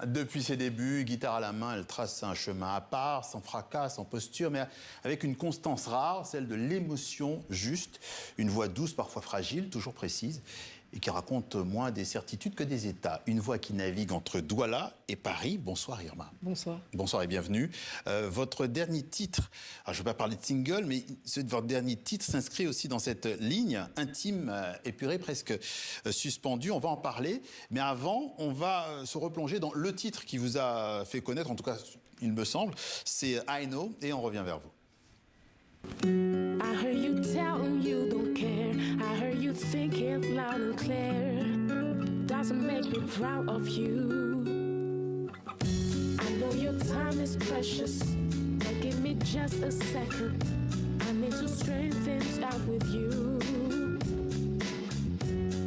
Depuis ses débuts, guitare à la main, elle trace un chemin à part, sans fracas, sans posture, mais avec une constance rare, celle de l'émotion juste, une voix douce, parfois fragile, toujours précise, et qui raconte moins des certitudes que des états. Une voix qui navigue entre Douala et Paris. Bonsoir Irma. Bonsoir. Bonsoir et bienvenue. Votre dernier titre, alors je ne vais pas parler de single, mais votre dernier titre s'inscrit aussi dans cette ligne intime, épurée, presque suspendue. On va en parler, mais avant, on va se replonger dans le titre qui vous a fait connaître, en tout cas, il me semble, c'est I Know, et on revient vers vous. I heard you telling you don't care. I heard you think it loud and clear. Doesn't make me proud of you. I know your time is precious, but give me just a second. I need to straighten things out with you.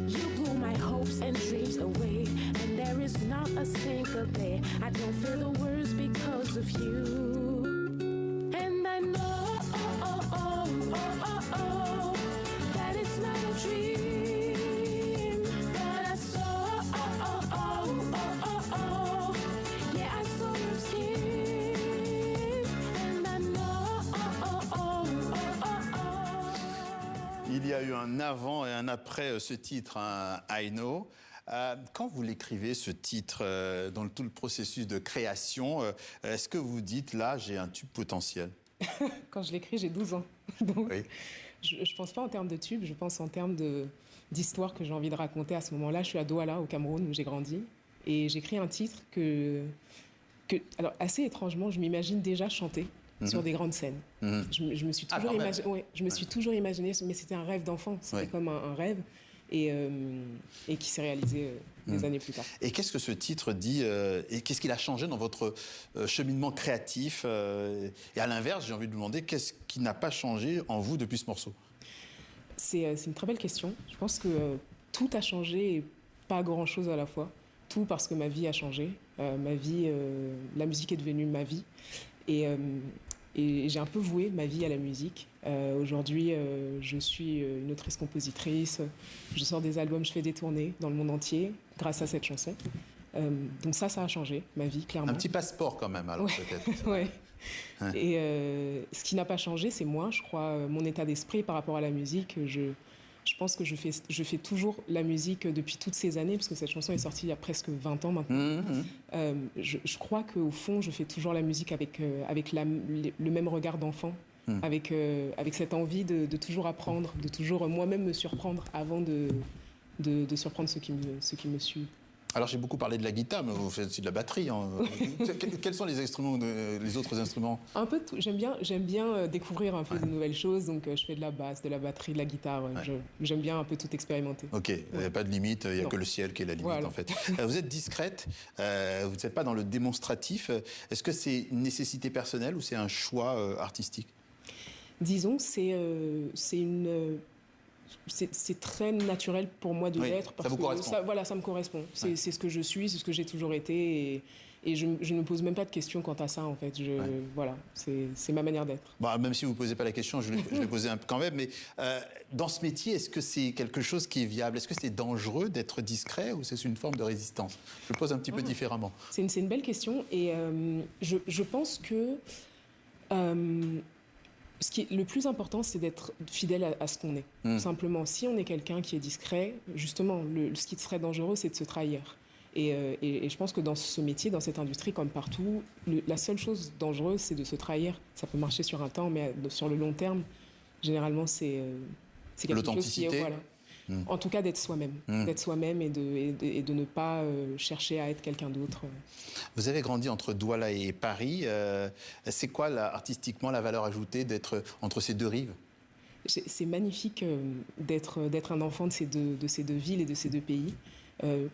You blew my hopes and dreams away, and there is not a single day I don't feel the worst because of you. And I know that it's not a dream that I saw. Yeah, I saw your skin, and I know. Il y a eu un avant et un après ce titre, hein, I Know. Quand vous l'écrivez, ce titre, dans tout le processus de création, est-ce que vous dites, là, j'ai un tube potentiel? Quand je l'écris, j'ai 12 ans. Donc, Oui. je ne pense pas en termes de tube, je pense en termes d'histoire que j'ai envie de raconter à ce moment-là. Je suis à Douala, au Cameroun, où j'ai grandi. Et j'écris un titre alors, assez étrangement, je m'imagine déjà chanter sur des grandes scènes. Je me suis toujours toujours imaginé, mais c'était un rêve d'enfant. C'était comme un rêve. Et qui s'est réalisé des années plus tard. Et qu'est-ce que ce titre dit et qu'est-ce qu'il a changé dans votre cheminement créatif et à l'inverse, j'ai envie de vous demander, qu'est-ce qui n'a pas changé en vous depuis ce morceau? C'est une très belle question. Je pense que tout a changé et pas grand-chose à la fois. Tout parce que ma vie a changé. La musique est devenue ma vie. Et j'ai un peu voué ma vie à la musique. Aujourd'hui, je suis une autrice-compositrice. Je sors des albums, je fais des tournées dans le monde entier grâce à cette chanson. Donc ça a changé ma vie, clairement. Un petit passeport quand même, alors peut-être. Ouais. Hein. Et ce qui n'a pas changé, c'est moi, je crois, mon état d'esprit par rapport à la musique. Je pense que je fais toujours la musique depuis toutes ces années, parce que cette chanson est sortie il y a presque 20 ans maintenant. Je crois qu'au fond, je fais toujours la musique avec le même regard d'enfant, avec cette envie de toujours apprendre, de toujours moi-même me surprendre avant de surprendre ceux qui me suivent. Alors j'ai beaucoup parlé de la guitare, mais vous faites aussi de la batterie. Hein. Quels sont les instruments, les autres instruments? Un peu tout. J'aime bien découvrir un peu de nouvelles choses. Donc je fais de la basse, de la batterie, de la guitare. J'aime bien un peu tout expérimenter. Ok, il n'y a pas de limite, il n'y a que le ciel qui est la limite en fait. Vous êtes discrète, vous n'êtes pas dans le démonstratif. Est-ce que c'est une nécessité personnelle ou c'est un choix artistique? Disons, c'est très naturel pour moi de l'être. Ça vous correspond. Ça me correspond. C'est ce que je suis, c'est ce que j'ai toujours été. Et je ne me pose même pas de questions quant à ça, en fait. Voilà, c'est ma manière d'être. Bon, même si vous ne posez pas la question, je vais poser un peu quand même. Mais dans ce métier, est-ce que c'est quelque chose qui est viable? Est-ce que c'est dangereux d'être discret ou c'est une forme de résistance? Je le pose un petit peu différemment. C'est une belle question. Et je pense que... ce qui est le plus important, c'est d'être fidèle à ce qu'on est. Tout simplement, si on est quelqu'un qui est discret, justement, ce qui serait dangereux, c'est de se trahir. Et je pense que dans ce métier, dans cette industrie, comme partout, la seule chose dangereuse, c'est de se trahir. Ça peut marcher sur un temps, mais sur le long terme, généralement, c'est quelque chose qui est... Voilà. En tout cas, d'être soi-même. D'être soi-même et de ne pas chercher à être quelqu'un d'autre. Vous avez grandi entre Douala et Paris. C'est quoi, artistiquement, la valeur ajoutée d'être entre ces deux rives? C'est magnifique d'être un enfant de ces deux villes et de ces deux pays.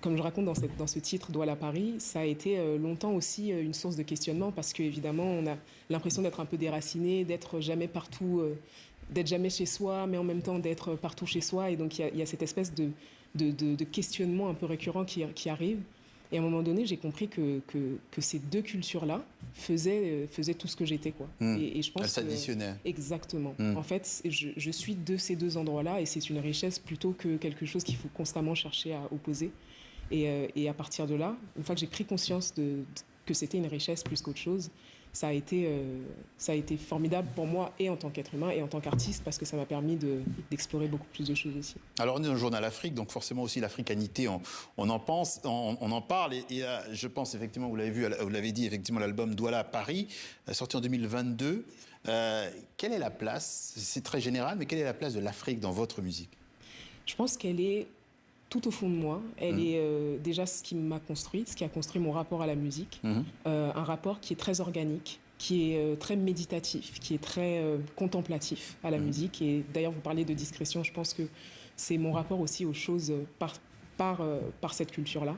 Comme je raconte dans ce titre, Douala-Paris, ça a été longtemps aussi une source de questionnement parce qu'évidemment, on a l'impression d'être un peu déraciné, d'être jamais partout, d'être jamais chez soi, mais en même temps d'être partout chez soi. Et donc, il y a cette espèce de questionnement un peu récurrent qui arrive. Et à un moment donné, j'ai compris que ces deux cultures-là faisaient tout ce que j'étais, quoi. Et je pense elles s'additionnaient. Exactement. En fait, je suis de ces deux endroits-là et c'est une richesse plutôt que quelque chose qu'il faut constamment chercher à opposer. Et à partir de là, une fois que j'ai pris conscience que c'était une richesse plus qu'autre chose, ça a été formidable pour moi et en tant qu'être humain et en tant qu'artiste parce que ça m'a permis d'explorer beaucoup plus de choses aussi. Alors on est dans le journal Afrique, donc forcément aussi l'africanité, on en pense, on en parle et je pense effectivement, vous l'avez vu, vous l'avez dit effectivement, l'album Douala à Paris, sorti en 2022. Quelle est la place, c'est très général, mais quelle est la place de l'Afrique dans votre musique? Je pense qu'elle est tout au fond de moi. Elle est déjà ce qui m'a construit, ce qui a construit mon rapport à la musique. Un rapport qui est très organique, qui est très méditatif, qui est très contemplatif à la musique. Et d'ailleurs, vous parlez de discrétion, je pense que c'est mon rapport aussi aux choses par cette culture-là.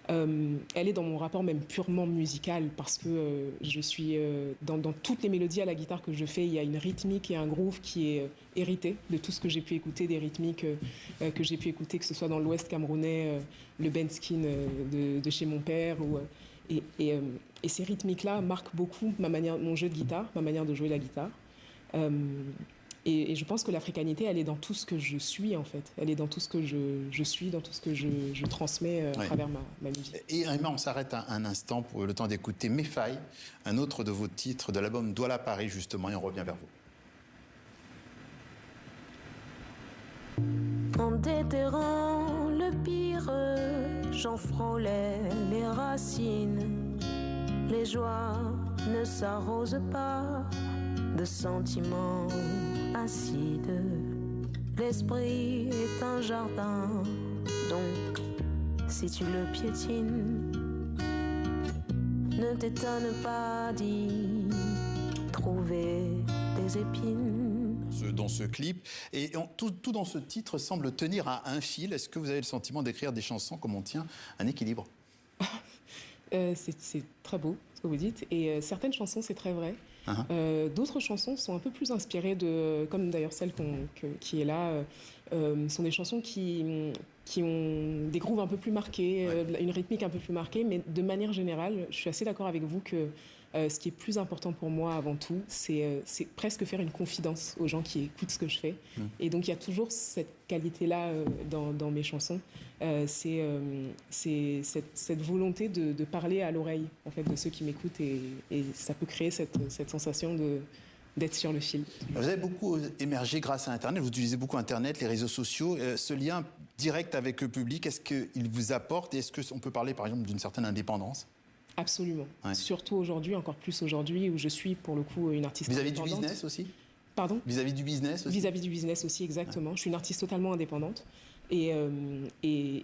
Elle est dans mon rapport même purement musical parce que je suis dans toutes les mélodies à la guitare que je fais, il y a une rythmique et un groove qui est hérité de tout ce que j'ai pu écouter, des rythmiques que j'ai pu écouter, que ce soit dans l'Ouest camerounais, le benskin de chez mon père. Et ces rythmiques-là marquent beaucoup mon jeu de guitare, ma manière de jouer la guitare. Et je pense que l'africanité, elle est dans tout ce que je suis, en fait. Elle est dans tout ce que je suis, dans tout ce que je transmets à travers ma musique. Et Irma, on s'arrête un instant pour le temps d'écouter Mes failles, un autre de vos titres de l'album Douala Paris, justement, et on revient vers vous. En déterrant le pire, j'en frôlais les racines. Les joies ne s'arrosent pas de sentiments acides. L'esprit est un jardin, donc si tu le piétines, ne t'étonne pas d'y trouver des épines. Dans ce clip, et tout dans ce titre semble tenir à un fil. Est-ce que vous avez le sentiment d'écrire des chansons comme on tient un équilibre? C'est très beau ce que vous dites, et certaines chansons, c'est très vrai. D'autres chansons sont un peu plus inspirées comme d'ailleurs celle qui est là, sont des chansons qui ont des grooves un peu plus marqués, une rythmique un peu plus marquée, mais de manière générale, je suis assez d'accord avec vous que ce qui est plus important pour moi avant tout, c'est presque faire une confidence aux gens qui écoutent ce que je fais. Et donc il y a toujours cette qualité-là dans mes chansons. C'est cette volonté de parler à l'oreille en fait, de ceux qui m'écoutent et ça peut créer cette sensation d'être sur le fil. Vous avez beaucoup émergé grâce à Internet, vous utilisez beaucoup Internet, les réseaux sociaux. Ce lien direct avec le public, est-ce qu'il vous apporte et est-ce qu'on peut parler par exemple d'une certaine indépendance? Absolument. Ouais. Surtout aujourd'hui, encore plus aujourd'hui, où je suis pour le coup une artiste indépendante. Vis-à-vis du business aussi? Pardon? Vis-à-vis du business aussi? Vis-à-vis du business aussi, exactement. Ouais. Je suis une artiste totalement indépendante. Et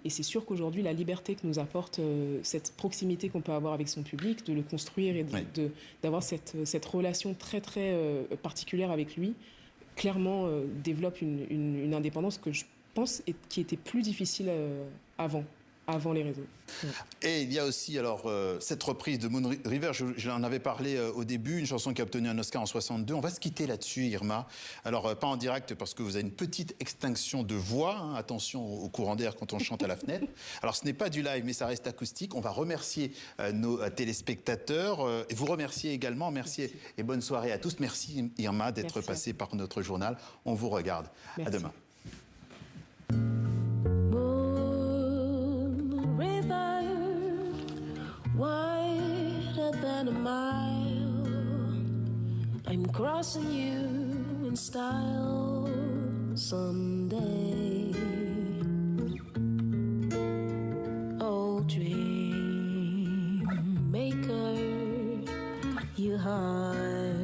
c'est sûr qu'aujourd'hui, la liberté que nous apporte cette proximité qu'on peut avoir avec son public, de le construire et d'avoir cette relation très, très particulière avec lui, clairement développe une indépendance que je pense qui était plus difficile avant les réseaux. Et il y a aussi alors cette reprise de Moon River, j'en avais parlé au début, une chanson qui a obtenu un Oscar en 62. On va se quitter là-dessus, Irma. Alors pas en direct parce que vous avez une petite extinction de voix, hein. Attention au courant d'air quand on chante à la fenêtre. Alors ce n'est pas du live mais ça reste acoustique. On va remercier nos téléspectateurs et vous remercier également. Merci et bonne soirée à tous. Merci Irma d'être passée par notre journal. On vous regarde. Merci. À demain. Wider than a mile, I'm crossing you in style someday. Oh, dream maker, you heartbreaker.